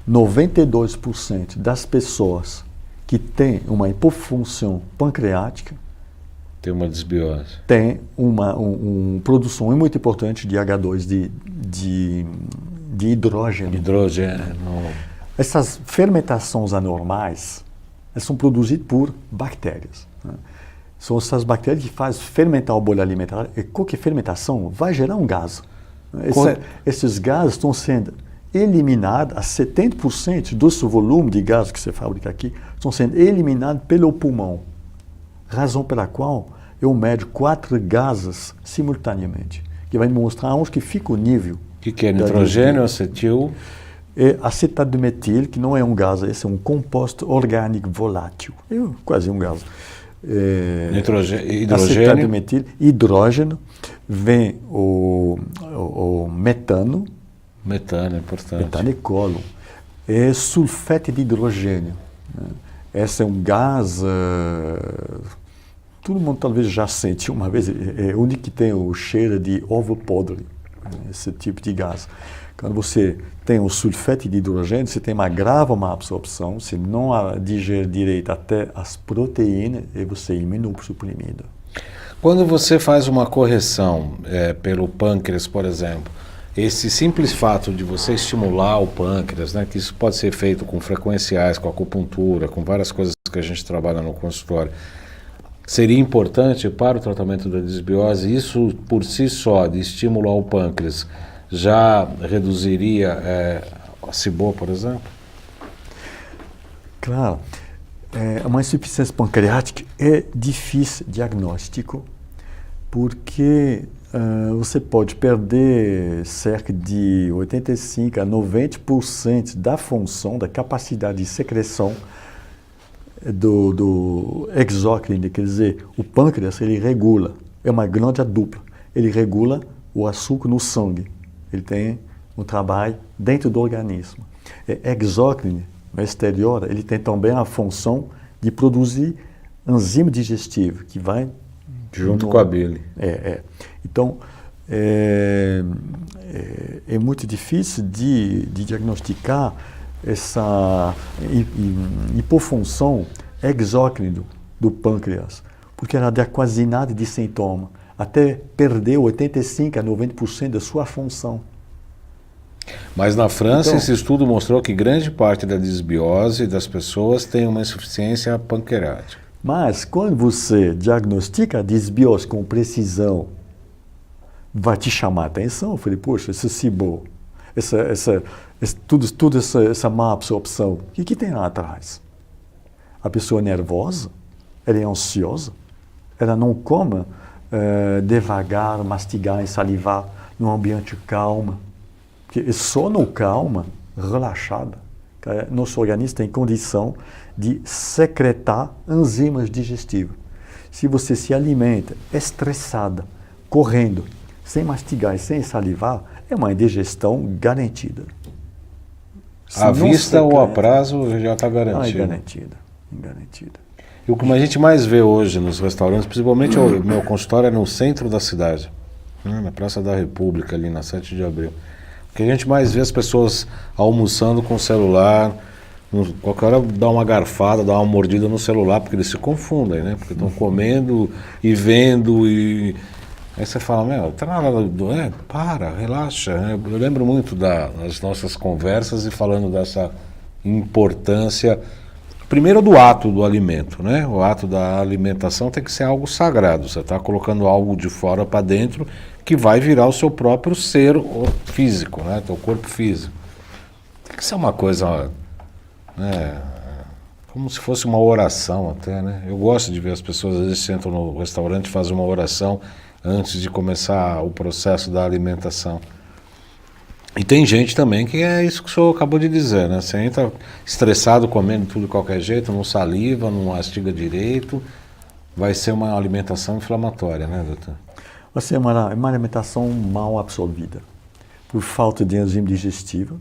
92% das pessoas que que tem uma hipofunção pancreática Tem uma desbiose. tem uma produção muito importante de H2, de hidrogênio. Hidrogênio. Essas fermentações anormais, elas são produzidas por bactérias, né? São essas bactérias que fazem fermentar o bolo alimentar, e qualquer fermentação vai gerar um gás. Esses gases estão sendo eliminados, a 70% do seu volume de gás que você fabrica aqui, estão sendo eliminados pelo pulmão. Razão pela qual eu medo 4 gases simultaneamente, que vai me mostrar onde que fica o nível. O que é nitrogênio, acetil? É acetato de metil, que não é um gás, esse é um composto orgânico volátil. É quase um gás. Hidrogênio. Acetato de metil, hidrogênio, vem o metano. Metano é importante. Metano é colo. É sulfeto de hidrogênio, né? Esse é um gás, todo mundo talvez já sentiu uma vez, é o único que tem o cheiro de ovo podre, esse tipo de gás. Quando você tem o sulfeto de hidrogênio, você tem uma grave má absorção, você não digere direito até as proteínas e você é imunossuprimido. Quando você faz uma correção pelo pâncreas, por exemplo, esse simples fato de você estimular o pâncreas, né, que isso pode ser feito com frequenciais, com acupuntura, com várias coisas que a gente trabalha no consultório, seria importante para o tratamento da desbiose? Isso por si só, de estímulo ao pâncreas, já reduziria a SIBO, por exemplo? Claro. Uma insuficiência pancreática é difícil diagnóstico, porque você pode perder cerca de 85% a 90% da função, da capacidade de secreção do exócrino, quer dizer, o pâncreas ele regula, é uma glândula dupla, ele regula o açúcar no sangue, ele tem um trabalho dentro do organismo. Exócrino, no exterior, ele tem também a função de produzir enzima digestiva, que vai junto com a bile. Então, é muito difícil de diagnosticar essa hipofunção exócrina do pâncreas, porque ela dá quase nada de sintoma, até perder 85% a 90% da sua função. Mas na França, então, esse estudo mostrou que grande parte da desbiose das pessoas tem uma insuficiência pancreática. Mas quando você diagnostica a desbiose com precisão, vai te chamar a atenção. Eu falei, poxa, esse SIBO, tudo essa má absorção, o que tem lá atrás? A pessoa é nervosa, ela é ansiosa, ela não come devagar, mastigar e salivar num ambiente calmo. Porque é só no calma, relaxada, que nosso organismo tem condição de secretar enzimas digestivas. Se você se alimenta estressada, correndo, sem mastigar e sem salivar, é uma indigestão garantida. À vista ou a prazo já está garantido. Garantida. E o que a gente mais vê hoje nos restaurantes, principalmente o meu consultório é no centro da cidade, né, na Praça da República, ali na 7 de abril. O que a gente mais vê as pessoas almoçando com o celular, qualquer hora dá uma garfada, dá uma mordida no celular, porque eles se confundem, né? Porque estão comendo e vendo e... Aí você fala, tá na hora para, relaxa. Eu lembro muito das nossas conversas e falando dessa importância, primeiro do ato do alimento, né? O ato da alimentação tem que ser algo sagrado, você está colocando algo de fora para dentro que vai virar o seu próprio ser físico, né? Teu corpo físico. Tem que ser uma coisa, né? Como se fosse uma oração até, né? Eu gosto de ver as pessoas, às vezes sentam no restaurante e fazem uma oração antes de começar o processo da alimentação. E tem gente também que é isso que o senhor acabou de dizer, né? Você entra estressado, comendo tudo de qualquer jeito, não saliva, não mastiga direito, vai ser uma alimentação inflamatória, né, doutor? Vai ser uma alimentação mal absorvida, por falta de enzima digestiva.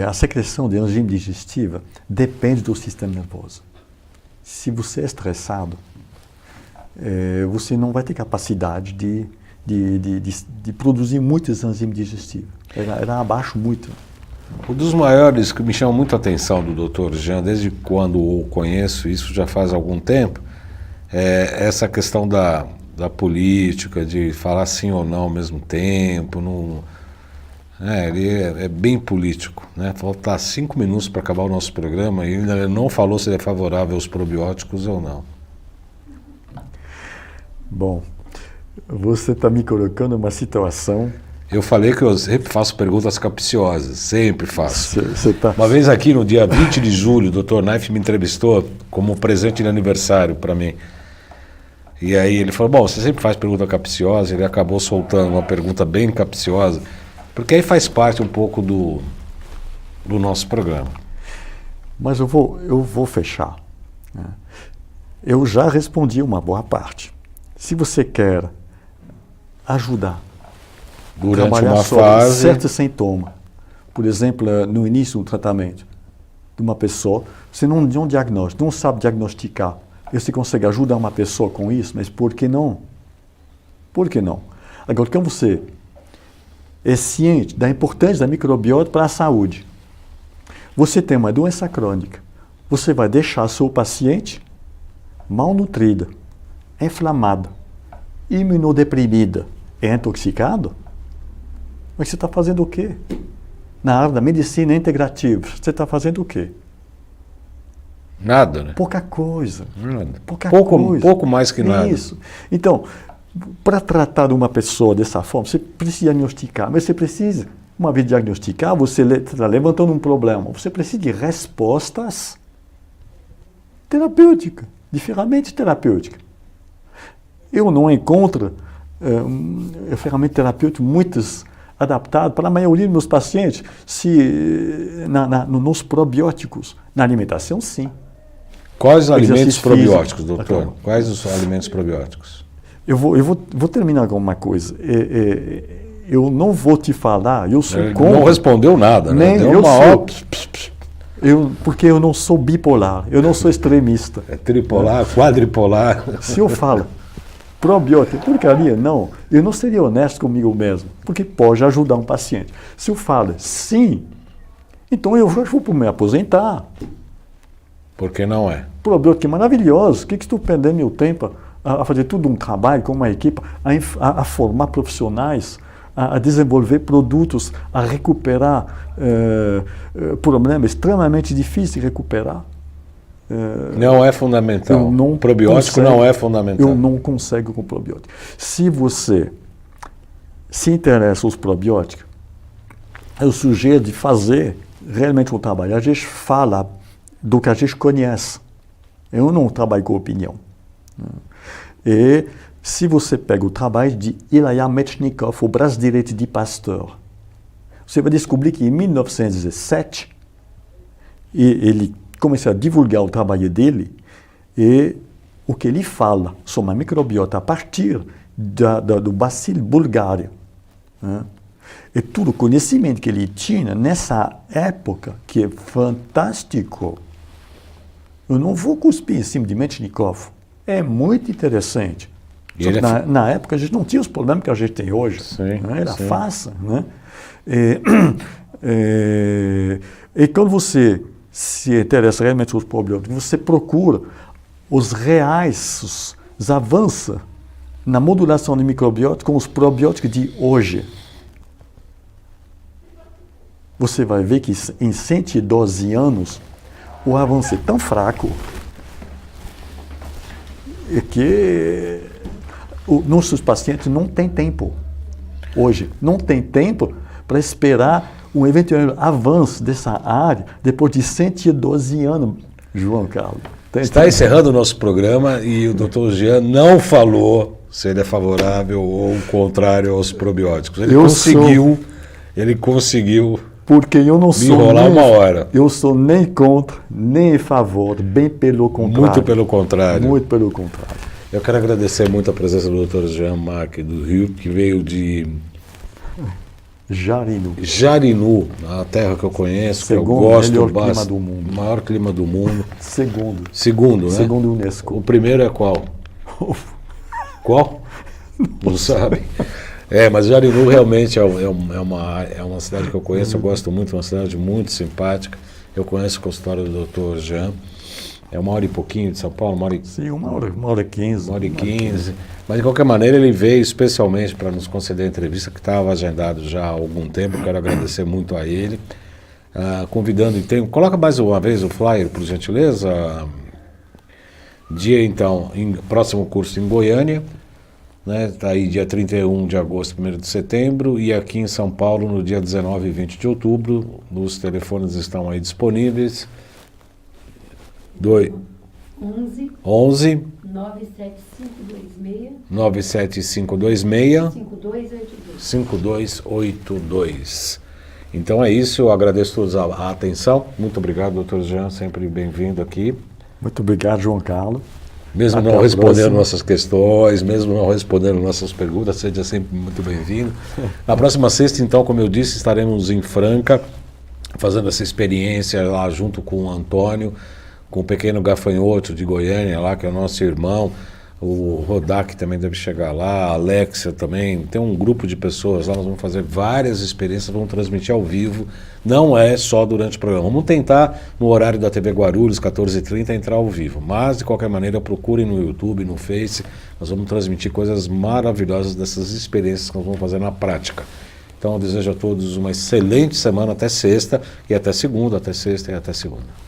A secreção de enzima digestiva depende do sistema nervoso. Se você é estressado, você não vai ter capacidade de produzir muitas enzimas digestivas. Ela abaixa muito. Um dos maiores que me chama muito a atenção do Dr. Jean, desde quando o conheço, isso já faz algum tempo, é essa questão da política, de falar sim ou não ao mesmo tempo. Ele é bem político, né? Falta 5 minutos para acabar o nosso programa e ele não falou se ele é favorável aos probióticos ou não. Bom, você está me colocando numa situação... Eu falei que eu sempre faço perguntas capciosas, sempre faço. Tá... Uma vez aqui no dia 20 de julho, o Dr. Naif me entrevistou como presente de aniversário para mim. E aí ele falou, bom, você sempre faz pergunta capciosa, ele acabou soltando uma pergunta bem capciosa, porque aí faz parte um pouco do nosso programa. Mas eu vou fechar, né? Eu já respondi uma boa parte. Se você quer ajudar durante trabalhar uma sobre fase... certos sintomas, por exemplo, no início do tratamento de uma pessoa, você não tem um diagnóstico, não sabe diagnosticar, e você consegue ajudar uma pessoa com isso, mas por que não? Por que não? Agora, quando você é ciente da importância da microbiota para a saúde, você tem uma doença crônica, você vai deixar seu paciente malnutrida, inflamada, imunodeprimida e intoxicado? Mas você está fazendo o quê? Na área da medicina integrativa, você está fazendo o quê? Nada, né? Pouca coisa. Nada. Pouco mais que nada. Isso. Então, para tratar uma pessoa dessa forma, você precisa diagnosticar, mas você precisa, uma vez diagnosticar, você está levantando um problema, você precisa de respostas terapêuticas, de ferramentas terapêuticas. Eu não encontro ferramentas terapêuticas muitas adaptadas para a maioria dos meus pacientes, nos probióticos. Na alimentação, sim. Quais os alimentos probióticos, físico, doutor? Quais os alimentos probióticos? Eu vou terminar com uma coisa. Eu não vou te falar, eu sou contra. Não respondeu nada, né? Nem, Deu porque eu não sou bipolar, eu não sou extremista. É tripolar, quadripolar. Se eu falo probiótico, porcaria, não, eu não seria honesto comigo mesmo, porque pode ajudar um paciente. Se eu falo sim, então eu já vou me aposentar. Porque não é. Probiótico é maravilhoso, o que estou perdendo meu tempo a fazer tudo um trabalho com uma equipe, a formar profissionais, a desenvolver produtos, a recuperar problemas extremamente difíceis de recuperar. Não é fundamental. Probiótico não é fundamental. Eu não consigo com probiótico. Se você se interessa pelos probióticos, eu sugiro de fazer realmente um trabalho. A gente fala do que a gente conhece. Eu não trabalho com opinião. E se você pega o trabalho de Ilya Metchnikov, o braço direito de Pasteur, você vai descobrir que em 1917 ele começou a divulgar o trabalho dele e o que ele fala sobre a microbiota a partir do bacilo bulgário. Né? E todo o conhecimento que ele tinha nessa época, que é fantástico. Eu não vou cuspir em cima de Metchnikov. É muito interessante. Na época a gente não tinha os problemas que a gente tem hoje. Sim, né? Era sim. fácil. Né? E quando você se interessa realmente pelos probióticos, você procura os reais, os avanços na modulação de microbiota com os probióticos de hoje. Você vai ver que em 112 anos o avanço é tão fraco que nossos pacientes não têm tempo hoje, não tem tempo para esperar um eventual avanço dessa área depois de 112 anos, João Carlos. Está encerrando o nosso programa e o Dr. Jean não falou se ele é favorável ou contrário aos probióticos. Ele conseguiu porque eu não sou enrolar uma hora. Eu sou nem contra, nem a favor, bem pelo contrário. Muito pelo contrário. Muito pelo contrário. Eu quero agradecer muito a presença do Dr. Jean Marc do Rio, que veio de Jarinu, a terra que eu conheço, segundo, que eu gosto melhor bastante. Clima do mundo. Maior clima do mundo. Segundo, né? Segundo o Unesco. O primeiro é qual? Qual? Não sabe. Mas Jarinu realmente é uma cidade que eu conheço, eu gosto muito, é uma cidade muito simpática. Eu conheço o consultório do Dr. Jean. É 1 hora e pouquinho de São Paulo, 1 hora e... Sim, 1 hora e 15. Mas, de qualquer maneira, ele veio especialmente para nos conceder a entrevista, que estava agendado já há algum tempo. Quero agradecer muito a ele. Convidando, então, coloca mais uma vez o flyer, por gentileza. Dia, então, próximo curso em Goiânia, né? Tá aí dia 31 de agosto, 1º de setembro, e aqui em São Paulo no dia 19 e 20 de outubro. Os telefones estão aí disponíveis. 11 97526 5282. Então é isso, eu agradeço a todos a atenção. Muito obrigado, Dr. Jean, sempre bem-vindo aqui. Muito obrigado, João Carlos. Mesmo não respondendo nossas questões, mesmo não respondendo nossas perguntas, seja sempre muito bem-vindo. Na próxima sexta, então, como eu disse, estaremos em Franca, fazendo essa experiência lá junto com o Antônio, com o Pequeno Gafanhoto de Goiânia lá, que é o nosso irmão. O Rodak também deve chegar lá, a Alexia também, tem um grupo de pessoas lá, nós vamos fazer várias experiências, vamos transmitir ao vivo, não é só durante o programa. Vamos tentar, no horário da TV Guarulhos, 14h30, entrar ao vivo, mas de qualquer maneira procurem no YouTube, no Face, nós vamos transmitir coisas maravilhosas dessas experiências que nós vamos fazer na prática. Então eu desejo a todos uma excelente semana até sexta, e até segunda, até sexta e até segunda.